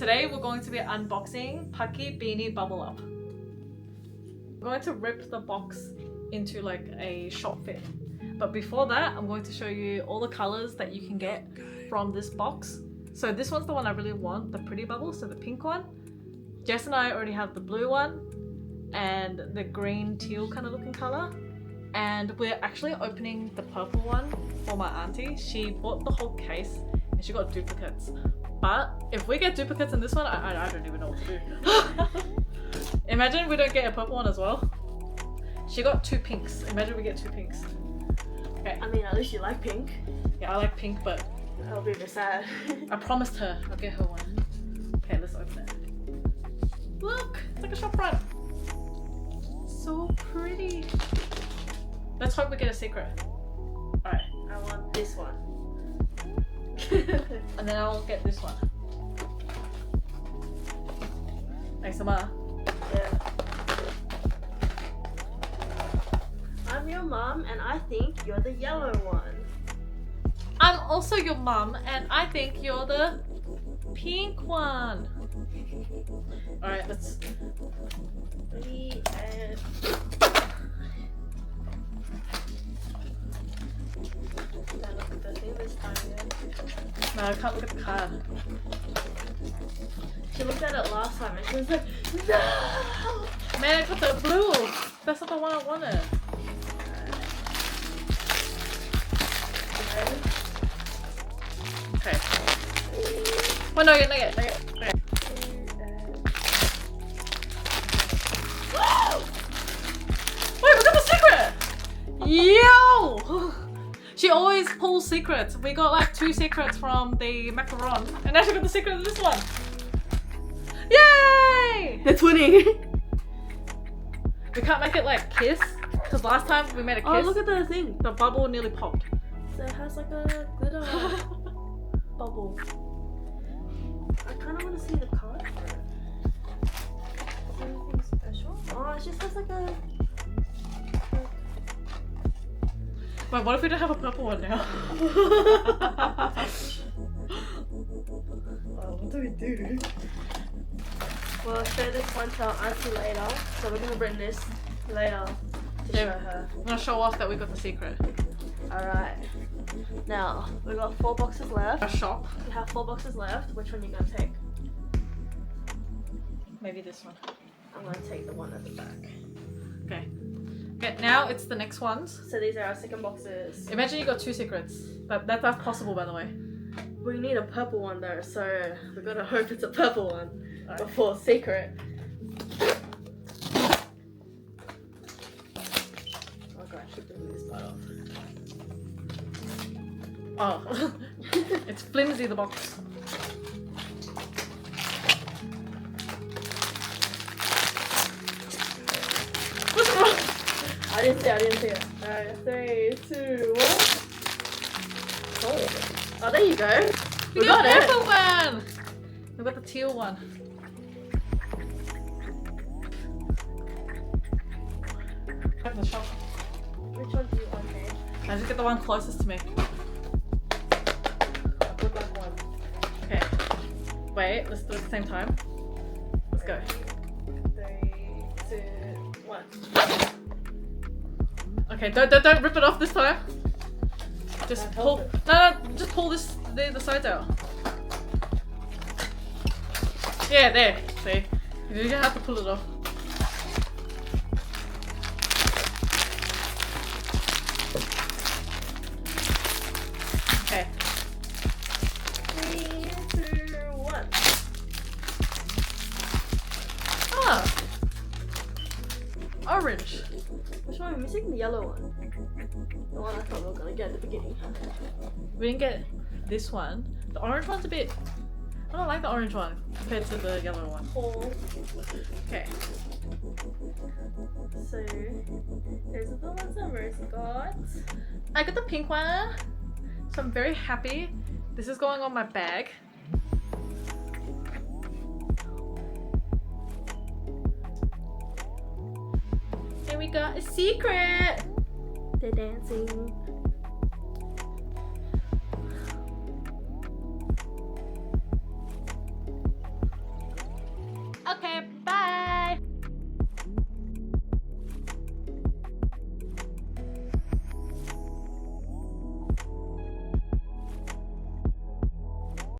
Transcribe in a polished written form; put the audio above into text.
Today we're going to be unboxing Pucky Beanie Bubble Up. I'm going to rip the box into like a shop fit. But before that, I'm going to show you all the colors that you can get from this box. So this one's the one I really want, the pretty bubble, so the pink one. Jess and I already have the blue one and the green teal kind of looking color. And we're actually opening the purple one for my auntie. She bought the whole case and she got duplicates. But if we get duplicates in this one, I don't even know what to do. Imagine we don't get a purple one as well. She got 2 pinks. Imagine we get 2 pinks. Okay. I mean, at least you like pink. Yeah, I like pink, but I'll be a bit sad. I promised her I'll get her one. Okay, let's open it. Look, it's like a shop front. So pretty. Let's hope we get a secret. Alright. I want this one. And then I'll get this one. Thanks, Sama. Yeah. I'm your mom and I think you're the yellow one. I'm also your mum and I think you're the pink one. Alright, let's... No, I can't look at the card. She looked at it last time and she was like, no! Man, I got the blue! That's not the one I wanted. Okay. Well, no, not yet. Okay. Wait, we got the secret! Yo! She always pulls secrets. We got like 2 secrets from the macaron. And now she got the secret of this one. Yay! They're twinning. We can't make it like kiss. Because last time we made a kiss. Oh, look at the thing. The bubble nearly popped. So it has like a glitter bubble. I kind of want to see the card for it. Is there anything special? Oh, it just has like a... Wait, what if we don't have a purple one now? What do we do? Well, I'll show this one to our auntie later. So we're going to bring this later to show her. I'm gonna show off that we got the secret. Alright. Now, we've got 4 boxes left. A shop. We have 4 boxes left. Which one are you going to take? Maybe this one. I'm going to take the one at the back. Okay. Okay, now it's the next ones. So these are our second boxes. Imagine you got 2 secrets. That's possible, by the way. We need a purple one though, so we gotta hope it's a purple one Right. before secret. Oh god, I should bring this part off. Oh. It's flimsy, the box. What's wrong? I didn't see it. Alright, 3, 2, 1. Oh, there you go. We got it. Purple one! We got the teal one. Open the shop. Which one do you want, babe? I just get the one closest to me. I would like one. Okay. Wait, let's do it at the same time. Let's go. 3, 2, 1. Okay, don't rip it off this time. Just Can't pull. help No, just pull the sides out. Yeah, there. See, you don't have to pull it off. Okay. 3, 2, 1. Ah, orange. Which one are we missing? The yellow one. The one I thought we were gonna get at the beginning. We didn't get this one. The orange one's a bit. I don't like the orange one compared to the yellow one. Paul. Okay. So, those are the ones that Rosie got. I got the pink one, so I'm very happy. This is going on my bag. And we got a secret. They're dancing. Pep.